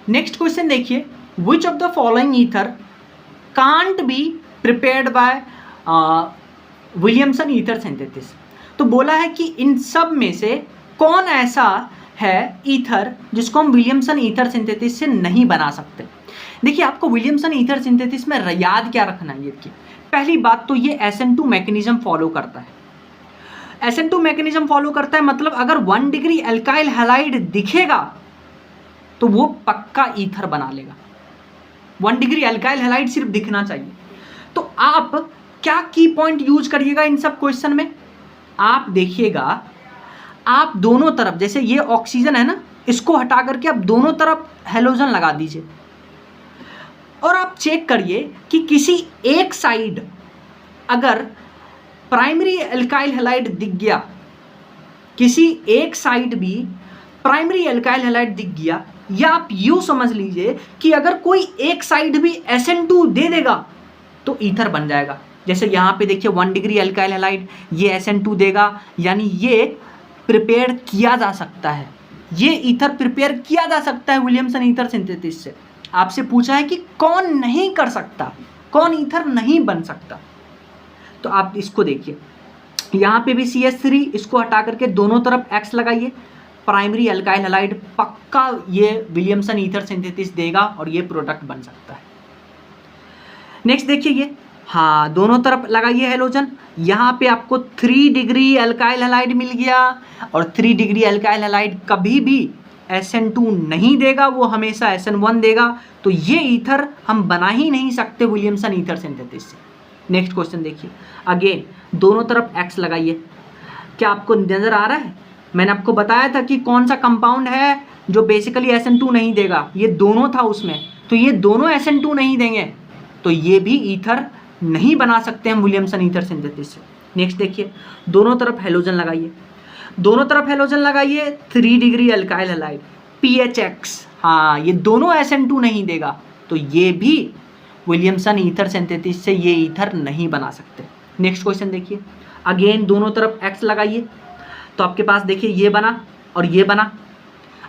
नेक्स्ट क्वेश्चन देखिए, which of the following ether can't be prepared by Williamson ether synthesis. तो बोला है कि इन सब में से कौन ऐसा है ईथर जिसको हम विलियमसन ईथर सिंथेसिस से नहीं बना सकते। देखिए आपको विलियमसन ईथर सिंथेसिस में याद क्या रखना है, ये देखिए, पहली बात तो ये SN2 मैकेनिज्म फॉलो करता है। SN2 मैकेनिज्म फॉलो करता है मतलब अगर 1 डिग्री एल्काइल हैलाइड दिखेगा तो वो पक्का ईथर बना लेगा। 1 डिग्री एल्काइल हैलाइड सिर्फ दिखना चाहिए। तो आप क्या की पॉइंट यूज करिएगा इन सब क्वेश्चन में, आप देखिएगा, आप दोनों तरफ, जैसे ये ऑक्सीजन है ना, इसको हटा करके आप दोनों तरफ हेलोजन लगा दीजिए, और आप चेक करिए कि किसी एक साइड अगर प्राइमरी एल्काइल हैलाइड दिख गया, किसी एक साइड भी प्राइमरी एल्काइल हैलाइड दिख गया, या आप यूं समझ लीजिए कि अगर कोई एक साइड भी SN2 दे देगा तो ईथर बन जाएगा। जैसे यहाँ पे देखिए 1 डिग्री एल्काइल हैलाइड, ये SN2 देगा, यानी ये प्रिपेयर किया जा सकता है, ये ईथर प्रिपेयर किया जा सकता है विलियमसन ईथर सिंथेसिस से। आपसे पूछा है कि कौन नहीं कर सकता, कौन ईथर नहीं बन सकता, तो आप इसको देखिए, यहाँ पे भी CH3, इसको हटा करके दोनों तरफ X लगाइए, प्राइमरी एल्काइल हैलाइड पक्का ये विलियमसन ईथर सिंथेसिस देगा और ये प्रोडक्ट बन सकता है। नेक्स्ट देखिए ये, हाँ, दोनों तरफ लगाइए हेलोजन, यहाँ पे आपको 3 डिग्री एल्काइल हैलाइड मिल गया, और 3 डिग्री एल्काइल हैलाइड कभी भी SN2 नहीं देगा, वो हमेशा SN1 देगा। तो ये ईथर हम बना ही नहीं सकते विलियमसन ईथर सिंथेसिस से। नेक्स्ट क्वेश्चन देखिए, अगेन दोनों तरफ X लगाइए, क्या आपको नजर आ रहा है? मैंने आपको बताया था कि कौन सा कंपाउंड है जो बेसिकली SN2 नहीं देगा, ये दोनों था उसमें, तो ये दोनों SN2 नहीं देंगे, तो ये भी ईथर नहीं बना सकते हम विलियमसन ईथर सिंथेसिस से। नेक्स्ट देखिए, दोनों तरफ हेलोजन लगाइए, दोनों तरफ हेलोजन लगाइए, 3 डिग्री एल्काइल हैलाइड PHX, हाँ, ये दोनों SN2 नहीं देगा, तो ये भी विलियमसन ईथर सिंथेसिस से ये ईथर नहीं बना सकते। नेक्स्ट क्वेश्चन देखिए, अगेन दोनों तरफ X लगाइए तो आपके पास देखिए ये बना और ये बना।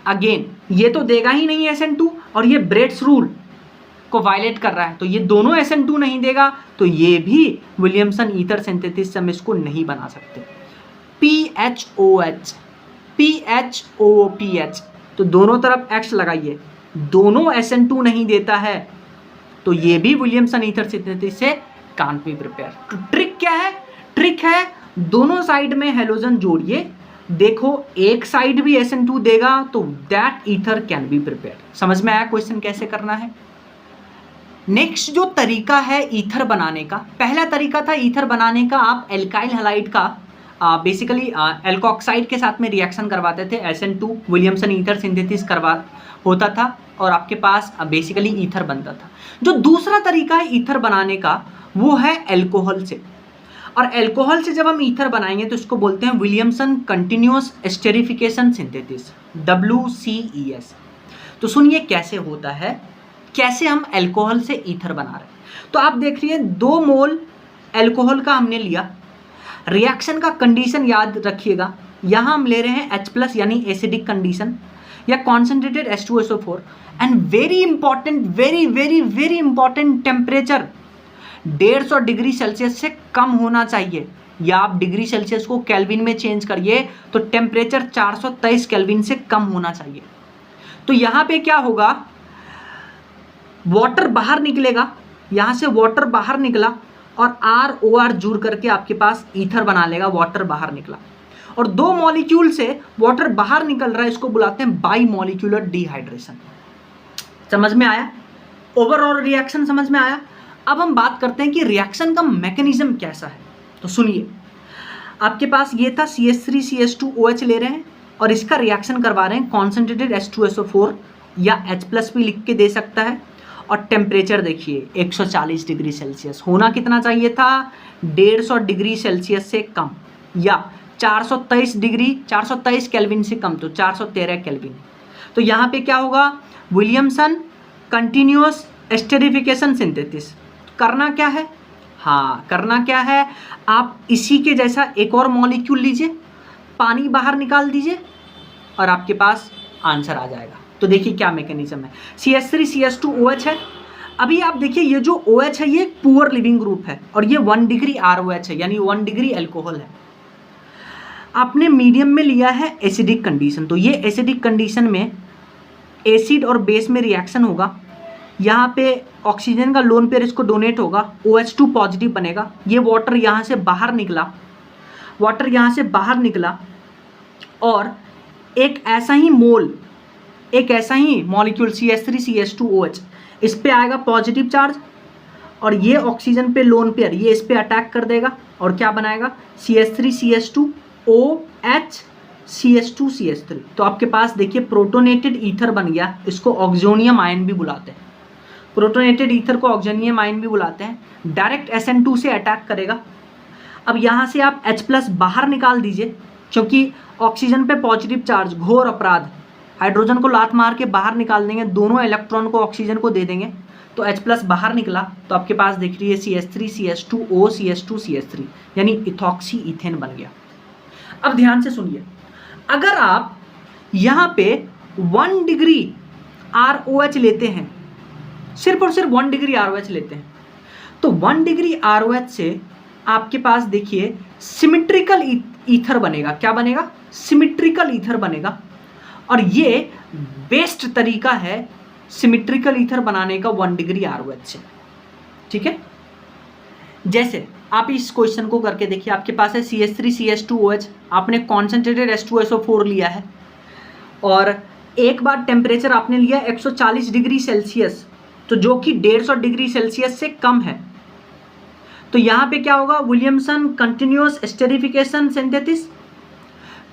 अगेन ये तो देगा ही नहीं SN2 और ये ब्रेड्स रूल को वायलेट कर रहा है, तो ये दोनों SN2 नहीं देगा, तो ये भी विलियमसन ईथर सिंथेसिस से हम इसको नहीं बना सकते। PHOH PHOPH, तो दोनों तरफ X लगाइए, दोनों SN2 नहीं देता है, तो ये भी विलियमसन ईथर सिंथेसिस से कांट बी प्रिपेयर। तो ट्रिक क्या है? ट्रिक है दोनों साइड में हेलोजन जोड़िए, देखो एक साइड भी SN2 देगा तो that ether can be prepared. समझ में आया क्वेश्चन कैसे करना है? नेक्स्ट जो तरीका है ईथर बनाने का, पहला तरीका था ईथर बनाने का, आप एल्काइल हैलाइड का बेसिकली एल्कोक्साइड के साथ में रिएक्शन करवाते थे, SN2 विलियमसन ईथर सिंथेसिस करवा होता था और आपके पास बेसिकली ईथर बनता था। जो दूसरा तरीका है ईथर बनाने का वो है एल्कोहल से, और एल्कोहल से जब हम ईथर बनाएंगे तो इसको बोलते हैं Williamson continuous esterification synthesis, WCES। तो सुनिए कैसे होता है, कैसे हम एल्कोहल से ईथर बना रहे हैं। तो आप देख रहिए 2 मोल एल्कोहल का हमने लिया, रिएक्शन का कंडीशन याद रखिएगा, यहाँ हम ले रहे हैं H+ यानी एसिडिक कंडीशन या concentrated H2SO4 and very important, very important temperature 150 degree Celsius से कम होना चाहिए, या आप डिग्री सेल्सियस को केल्विन में चेंज करिए तो टेम्परेचर 423 केल्विन से कम होना चाहिए। तो यहाँ पे क्या होगा, वाटर बाहर निकलेगा, यहाँ से वाटर बाहर निकला और ROR जुड़ करके आपके पास ईथर बना लेगा, वाटर बाहर निकला और 2 मॉलिक्यूल से वाटर बाहर निकल रहा है, इसको बुलाते हैं बाई मॉलिक्यूलर डिहाइड्रेशन। समझ में आया? ओवरऑल रिएक्शन समझ में आया? अब हम बात करते हैं कि रिएक्शन का मैकेनिज्म कैसा है। तो सुनिए, आपके पास ये था CH3CH2OH ले रहे हैं और इसका रिएक्शन करवा रहे हैं कॉन्सेंट्रेटेड H2SO4 या H+ भी लिख के दे सकता है, और टेम्परेचर देखिए 140 डिग्री सेल्सियस, होना कितना चाहिए था 150 डिग्री सेल्सियस से कम, या 423 केल्विन से कम, तो 413 केल्विन। तो यहाँ पे क्या होगा, विलियमसन कंटिन्यूअस एस्टेरिफिकेशन सिंथेसिस। करना क्या है? हाँ, करना क्या है, आप इसी के जैसा एक और मॉलिक्यूल लीजिए, पानी बाहर निकाल दीजिए और आपके पास आंसर आ जाएगा। तो देखिए क्या मैकेनिज्म है, CH3CH2OH है। अभी आप देखिए ये जो OH है ये पुअर लिविंग ग्रुप है और ये 1 डिग्री ROH है, यानी 1 डिग्री एल्कोहल है। आपने मीडियम में लिया है एसिडिक कंडीशन, तो ये एसिडिक कंडीशन में एसिड और बेस में रिएक्शन होगा, यहाँ पे ऑक्सीजन का लोन पेयर इसको डोनेट होगा, OH2 पॉजिटिव बनेगा, ये वाटर यहाँ से बाहर निकला, और एक ऐसा ही मॉलिक्यूल CH3CH2OH, इस पे आएगा पॉजिटिव चार्ज और ये ऑक्सीजन पे लोन पेयर ये इस पे अटैक कर देगा और क्या बनाएगा CH3CH2OH CH2CH3। तो आपके पास देखिए प्रोटोनेटेड ईथर बन गया, इसको ऑक्सोनियम आयन भी बुलाते हैं, प्रोटोनेटेड ईथर को ऑक्सोनियम आयन भी बुलाते हैं। डायरेक्ट SN2 से अटैक करेगा। अब यहाँ से आप H+ बाहर निकाल दीजिए, क्योंकि ऑक्सीजन पे पॉजिटिव चार्ज, घोर अपराध, हाइड्रोजन को लात मार के बाहर निकाल देंगे, दोनों इलेक्ट्रॉन को ऑक्सीजन को दे देंगे, तो H+ बाहर निकला, तो आपके पास दिख रही है CH3CH2O CH2CH3, यानी इथॉक्सी ईथेन बन गया। अब ध्यान से सुनिए, अगर आप यहाँ पे 1 डिग्री ROH लेते हैं, सिर्फ और सिर्फ 1 डिग्री ROH लेते हैं, तो 1 डिग्री ROH से आपके पास देखिए सिमेट्रिकल ईथर बनेगा। क्या बनेगा? सिमेट्रिकल ईथर बनेगा, और ये बेस्ट तरीका है सिमेट्रिकल ईथर बनाने का 1 डिग्री ROH से। ठीक है, जैसे आप इस क्वेश्चन को करके देखिए, आपके पास है CH3CH2OH, आपने कॉन्सेंट्रेटेड H2SO4 लिया है और एक बार टेम्परेचर आपने लिया 140 डिग्री सेल्सियस, तो जो कि 150 डिग्री सेल्सियस से कम है। तो यहाँ पे क्या होगा, विलियमसन कंटिन्यूअस एस्टेरिफिकेशन सिंथेसिस।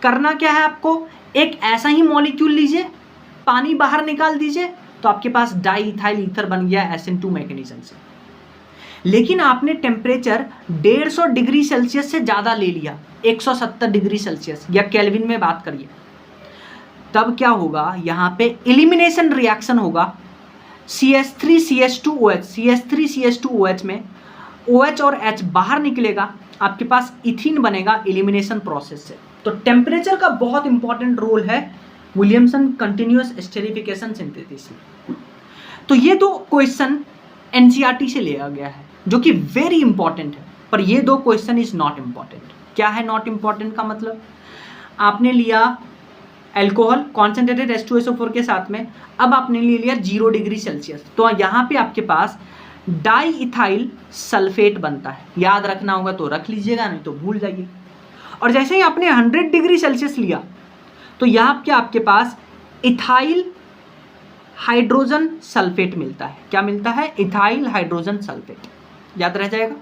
करना क्या है आपको, एक ऐसा ही मॉलिक्यूल लीजिए, पानी बाहर निकाल दीजिए, तो आपके पास डाई इथाइल ईथर बन गया SN2 मैकेनिज्म से। लेकिन आपने टेम्परेचर 150 डिग्री सेल्सियस से ज़्यादा ले लिया, 170 डिग्री सेल्सियस या केल्विन में बात करिए, तब क्या होगा, यहाँ पे एलिमिनेशन रिएक्शन होगा। CH3CH2OH में OH और H बाहर निकलेगा, आपके पास इथीन बनेगा एलिमिनेशन प्रोसेस से। तो टेम्परेचर का बहुत इंपॉर्टेंट रोल है विलियमसन कंटिन्यूअस एस्टेरिफिकेशन सिंथेसिस में। तो ये दो क्वेश्चन एनसीईआरटी से लिया गया है जो कि वेरी इंपॉर्टेंट है, पर ये दो क्वेश्चन इज नॉट इम्पॉर्टेंट। क्या है नॉट इम्पॉर्टेंट का मतलब? आपने लिया एल्कोहल कॉन्सेंट्रेटेड H2SO4 के साथ में, अब आपने ले लिया 0 डिग्री सेल्सियस, तो यहाँ पे आपके पास डाई इथाइल सल्फेट बनता है। याद रखना होगा तो रख लीजिएगा, नहीं तो भूल जाइए। और जैसे ही आपने 100 डिग्री सेल्सियस लिया तो यहाँ पे आपके पास इथाइल हाइड्रोजन सल्फेट मिलता है। क्या मिलता है? Ethyl hydrogen sulphate. याद रह जाएगा।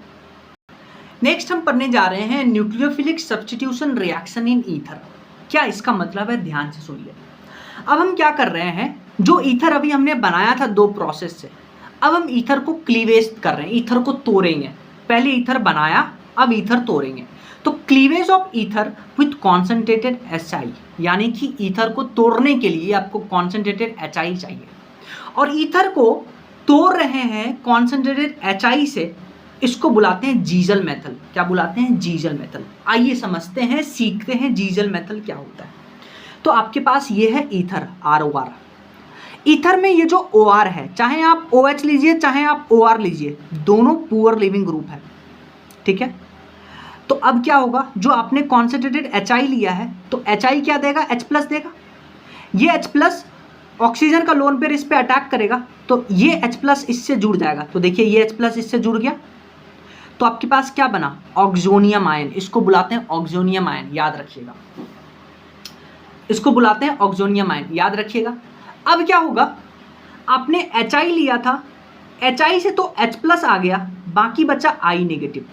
नेक्स्ट हम पढ़ने जा रहे हैं nucleophilic substitution reaction in ether. क्या इसका मतलब है? ध्यान से सुनिए। अब हम क्या कर रहे हैं, जो ईथर अभी हमने बनाया था दो प्रोसेस से, अब हम ईथर को क्लीवेज कर रहे हैं, ईथर को तोड़ेंगे। पहले ईथर बनाया, अब ईथर तोड़ेंगे। तो cleavage of ether with concentrated HI, यानी कि ईथर को तोड़ने के लिए आपको कॉन्सेंट्रेटेड HI चाहिए, और ईथर को तोड़ रहे हैं कॉन्सेंट्रेटेड HI से। इसको बुलाते हैं जीजल मेथल। क्या बुलाते हैं? जीजल मेथल। आइए समझते हैं, सीखते हैं जीजल मेथल क्या होता है। तो आपके पास ये है ईथर, ROR। ईथर में ये जो OR है, चाहे आप OH लीजिए चाहे आप OR लीजिए, दोनों पुअर लिविंग ग्रुप है, ठीक है। तो अब क्या होगा, जो आपने कॉन्सेंट्रेटेड HI लिया है तो HI क्या देगा? H+ देगा। ये H+ ऑक्सीजन का लोन पेयर इस पे अटैक करेगा तो ये H+ इससे जुड़ जाएगा। तो देखिए ये H+ इससे जुड़ गया, तो आपके पास क्या बना? Oxonium ion. इसको बुलाते हैं ऑक्सोनियम आयन, याद रखिएगा। इसको बुलाते हैं ऑक्सोनियम आयन, याद रखिएगा। अब क्या होगा, आपने HI लिया था, HI से तो H+ आ गया, बाकी बचा I नेगेटिव।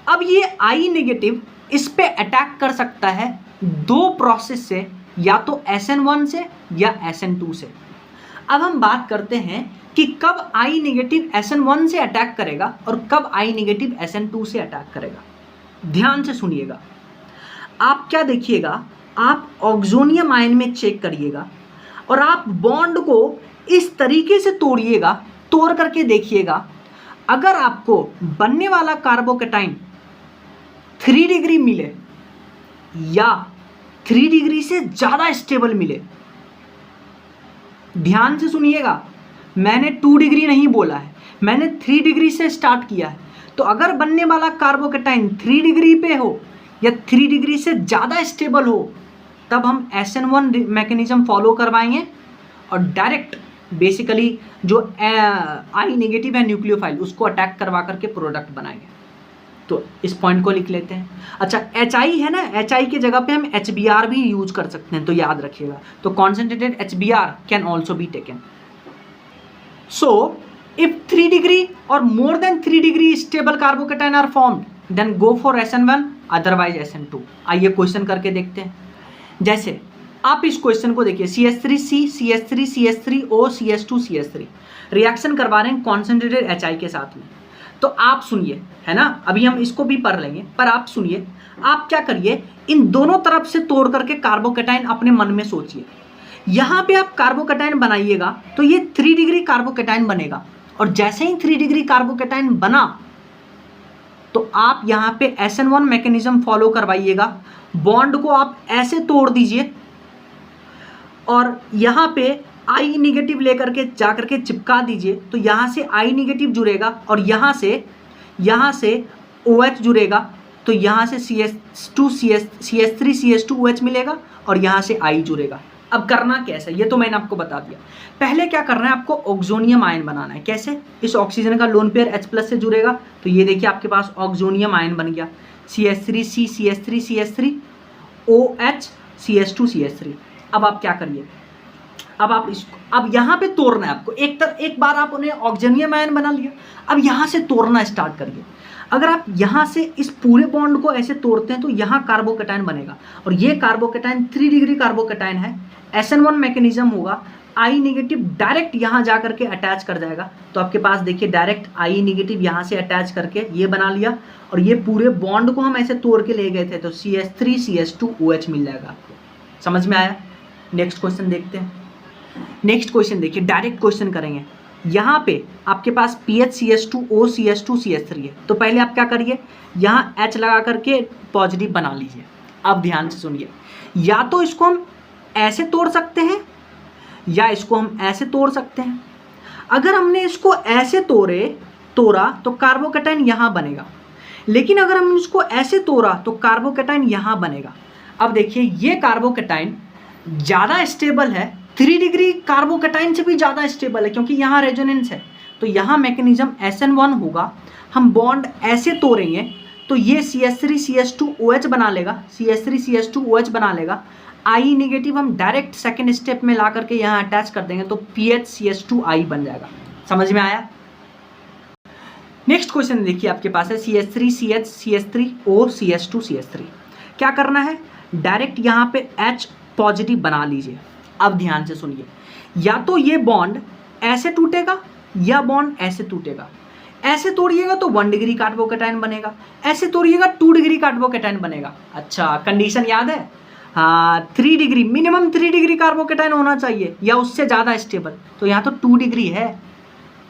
अब ये I नेगेटिव इस पे अटैक कर सकता है दो प्रोसेस से, या तो SN1 से या SN2 से। अब हम बात करते हैं कि कब I नेगेटिव SN1 से अटैक करेगा और कब I नेगेटिव SN2 से अटैक करेगा। ध्यान से सुनिएगा। आप क्या देखिएगा, आप ऑक्सोनियम आयन में चेक करिएगा और आप बॉन्ड को इस तरीके से तोड़िएगा, तोड़ करके देखिएगा। अगर आपको बनने वाला कार्बोकेटाइन 3 डिग्री मिले या 3 डिग्री से ज़्यादा स्टेबल मिले, ध्यान से सुनिएगा, मैंने 2 डिग्री नहीं बोला है, मैंने 3 डिग्री से स्टार्ट किया है। तो अगर बनने वाला कार्बोकेटाइन 3 डिग्री पे हो या 3 डिग्री से ज़्यादा स्टेबल हो, तब हम SN1 मैकेनिज्म फॉलो करवाएंगे और डायरेक्ट बेसिकली जो I नेगेटिव है न्यूक्लियोफाइल, उसको अटैक करवा करके प्रोडक्ट बनाएंगे। तो इस पॉइंट को लिख लेते हैं। अच्छा, HI है ना, HI की जगह पे हम HBr भी यूज कर सकते हैं, तो याद रखिएगा। तो concentrated HBr can also be taken. So if 3 degree or more than 3 degree stable carbocation are formed, then go for SN1, otherwise SN2। आइए क्वेश्चन करके देखते हैं। जैसे आप इस क्वेश्चन को देखिए, CH3C CH3 CH3O CH2 CH3 reaction करवा रहे हैं कॉन्सेंट्रेटेड HI के साथ में। तो आप सुनिए, है ना, अभी हम इसको भी पढ़ लेंगे, पर आप सुनिए। आप क्या करिए, इन दोनों तरफ से तोड़ करके कार्बोकेटाइन अपने मन में सोचिए। यहाँ पे आप कार्बोकेटाइन बनाइएगा तो ये 3 डिग्री कार्बोकेटाइन बनेगा, और जैसे ही 3 डिग्री कार्बोकेटाइन बना तो आप यहाँ पे SN1 मैकेनिज्म फॉलो करवाइएगा। बॉन्ड को आप ऐसे तोड़ दीजिए और यहाँ पे I नेगेटिव लेकर के जा करके चिपका दीजिए। तो यहाँ से I नेगेटिव जुड़ेगा और यहाँ से OH जुड़ेगा, तो यहाँ से CH3 CH2OH मिलेगा और यहाँ से I जुड़ेगा। अब करना कैसे, ये तो मैंने आपको बता दिया। पहले क्या करना है, आपको ऑक्सोनियम आयन बनाना है। कैसे? इस ऑक्सीजन का लोन पेयर H+ से जुड़ेगा, तो ये देखिए आपके पास ऑक्सोनियम आयन बन गया। CH3C CH3 CH3 OH CH2 CH3। अब आप क्या करिए, अब यहाँ पे तोड़ना है आपको। एक बार आप उन्हें ऑक्सोनियम आयन बना लिया, अब यहाँ से तोड़ना स्टार्ट करिए। अगर आप यहाँ से इस पूरे बॉन्ड को ऐसे तोड़ते हैं तो यहाँ कार्बोकेटाइन बनेगा, और ये कार्बोकेटाइन 3 डिग्री कार्बोकेटाइन है। SN1 मैकेनिज्म होगा, I नेगेटिव डायरेक्ट यहाँ जा करके अटैच कर जाएगा। तो आपके पास देखिए डायरेक्ट I नेगेटिव यहाँ से अटैच करके ये बना लिया, और ये पूरे बॉन्ड को हम ऐसे तोड़ के ले गए थे, तो CH3 CH2OH मिल जाएगा आपको। समझ में आया? नेक्स्ट क्वेश्चन देखते हैं। नेक्स्ट क्वेश्चन देखिए, डायरेक्ट क्वेश्चन करेंगे। यहाँ पे आपके पास PHCH2O CH2CH3 है, तो पहले आप क्या करिए, यहाँ H लगा करके पॉजिटिव बना लीजिए। अब ध्यान से सुनिए, या तो इसको हम ऐसे तोड़ सकते हैं या इसको हम ऐसे तोड़ सकते हैं। अगर हमने इसको ऐसे तोड़ा तो कार्बोकैटायन यहाँ बनेगा, लेकिन अगर हमने इसको ऐसे तोड़ा तो कार्बोकैटायन यहाँ बनेगा। अब देखिए ये कार्बोकैटायन ज़्यादा स्टेबल है, 3 डिग्री कार्बोकैटायन से भी ज़्यादा स्टेबल है, क्योंकि यहाँ रेजोनेंस है। तो यहाँ मैकेनिज्म SN1 होगा, हम बॉन्ड ऐसे तोड़ेंगे तो ये CH3CH2OH बना लेगा, CH3CH2OH बना लेगा। I नेगेटिव हम डायरेक्ट सेकेंड स्टेप में ला करके यहाँ अटैच कर देंगे तो PHCH2I बन जाएगा। समझ में आया? नेक्स्ट क्वेश्चन देखिए, आपके पास है CH3CH3O CH2CH3। क्या करना है, डायरेक्ट यहाँ पे H पॉजिटिव बना लीजिए। अब ध्यान से सुनिए, या तो ये बॉन्ड ऐसे टूटेगा या बॉन्ड ऐसे टूटेगा। ऐसे तोड़िएगा तो 1 डिग्री कार्बोकैटायन बनेगा, ऐसे तोड़िएगा 2 डिग्री कार्बोकैटायन बनेगा। अच्छा, कंडीशन याद है? हाँ, 3 डिग्री, मिनिमम 3 डिग्री कार्बोकैटायन होना चाहिए या उससे ज़्यादा स्टेबल। तो यहाँ तो 2 डिग्री है,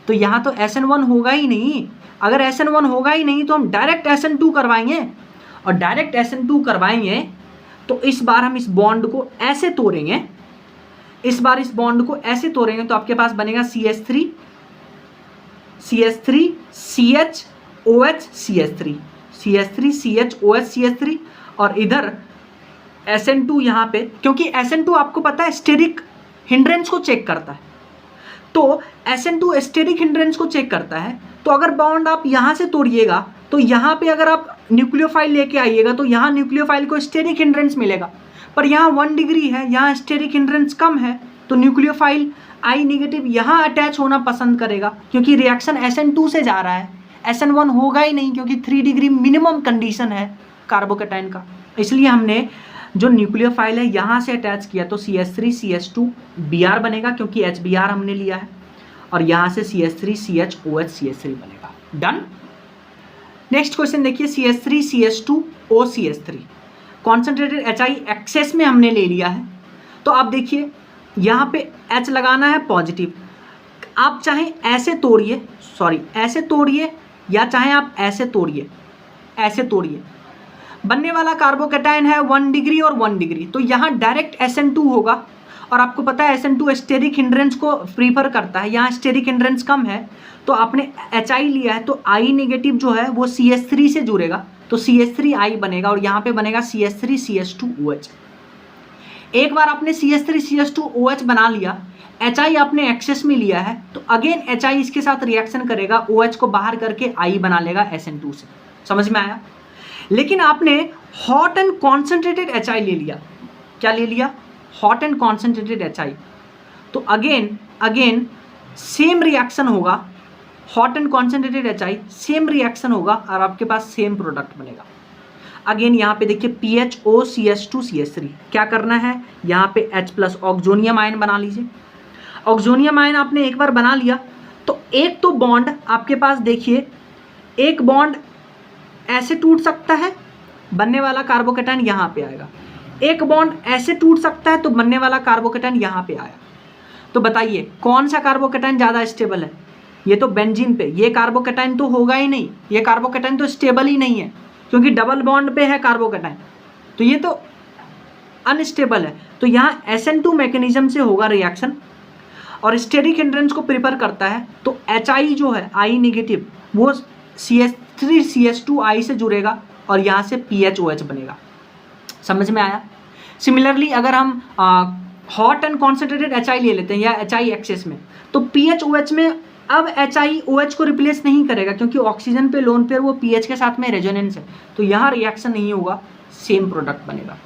तो यहाँ तो SN1 होगा ही नहीं। अगर SN1 होगा ही नहीं तो हम डायरेक्ट SN2 करवाएंगे, और डायरेक्ट SN2 करवाएंगे तो इस बार हम इस बॉन्ड को ऐसे तोड़ेंगे, इस बार इस बॉन्ड को ऐसे तोड़ेंगे तो आपके पास बनेगा CH3 CH CH3 CH3 CH CH3 और इधर SN2 यहाँ पे, क्योंकि SN2 आपको पता है स्टेरिक हिंड्रेंस को चेक करता है, तो SN2 स्टेरिक हिंड्रेंस को चेक करता है। तो अगर बॉन्ड आप यहाँ से तोड़िएगा तो यहाँ पे अगर आप न्यूक्लियोफाइल लेके आइएगा तो यहाँ न्यूक्लियोफाइल को स्टेरिक हिंड्रेंस मिलेगा, पर यहाँ 1 डिग्री है, यहाँ स्टेरिक हिंड्रेंस कम है, तो न्यूक्लियोफाइल I नेगेटिव यहाँ अटैच होना पसंद करेगा, क्योंकि रिएक्शन SN2 से जा रहा है, SN1 होगा ही नहीं, क्योंकि 3 डिग्री मिनिमम कंडीशन है कार्बोकैटायन का। इसलिए हमने जो न्यूक्लियोफाइल है यहाँ से अटैच किया, तो CH3CH2Br बनेगा, क्योंकि HBr हमने लिया है, और यहाँ से CH3CHOH CH3 बनेगा। डन। नेक्स्ट क्वेश्चन देखिए, CH3CH2O CH3 concentrated HI access में हमने ले लिया है। तो आप देखिए यहाँ पे H लगाना है पॉजिटिव, आप चाहें ऐसे तोड़िए, ऐसे तोड़िए, या चाहें आप ऐसे तोड़िए, ऐसे तोड़िए। बनने वाला कार्बोकैटायन है 1 डिग्री और 1 डिग्री, तो यहाँ डायरेक्ट SN2 होगा, और आपको पता है SN2 स्टेरिक हिंड्रेंस को प्रीफर करता है, यहाँ स्टेरिक हिंड्रेंस कम है, तो आपने HI लिया है तो I नेगेटिव जो है वो CH3 से जुड़ेगा, तो CH3I बनेगा, और यहाँ पे बनेगा CH3CH2OH। एक बार आपने CH3CH2OH बना लिया, HI आपने एक्सेस में लिया है, तो अगेन HI इसके साथ रिएक्शन करेगा, OH को बाहर करके I बना लेगा SN2 से। समझ में आया? लेकिन आपने हॉट एंड कॉन्सेंट्रेटेड HI ले लिया। क्या ले लिया? Hot and concentrated HI। तो अगेन सेम रिएक्शन होगा, hot and concentrated HI same reaction होगा, और आपके पास सेम प्रोडक्ट बनेगा। अगेन यहाँ पे देखिए PHO CH2 CH3, क्या करना है, यहाँ पे H प्लस ऑक्सोनियम आयन बना लीजिए। ऑक्सोनियम आयन आपने एक बार बना लिया तो एक तो बॉन्ड आपके पास देखिए, एक बॉन्ड ऐसे टूट सकता है, बनने वाला कार्बोकैटायन यहाँ पे आएगा, एक बॉन्ड ऐसे टूट सकता है तो बनने वाला कार्बोकैटायन यहाँ पे आया। तो बताइए कौन सा कार्बोकैटायन ज़्यादा स्टेबल है? ये तो बेंजीन पे, ये कार्बोकैटायन तो होगा ही नहीं, ये कार्बोकैटायन तो स्टेबल ही नहीं है, क्योंकि डबल बॉन्ड पे है कार्बोकैटायन, तो ये तो अनस्टेबल है। तो यहाँ SN2 मैकेनिज्म से होगा रिएक्शन, और स्टेरिक हिंड्रेंस को प्रिपेयर करता है, तो HI जो है I नेगेटिव वो CH3CH2I से जुड़ेगा, और यहाँ से PHOH बनेगा। समझ में आया? सिमिलरली अगर हम हॉट एंड कॉन्सेंट्रेटेड HI ले लेते हैं या HI एक्सेस में, तो PHOH में अब HI OH को रिप्लेस नहीं करेगा, क्योंकि ऑक्सीजन पे लोन पेयर वो PH के साथ में रेजोनेंस है, तो यहाँ रिएक्शन नहीं होगा, सेम प्रोडक्ट बनेगा।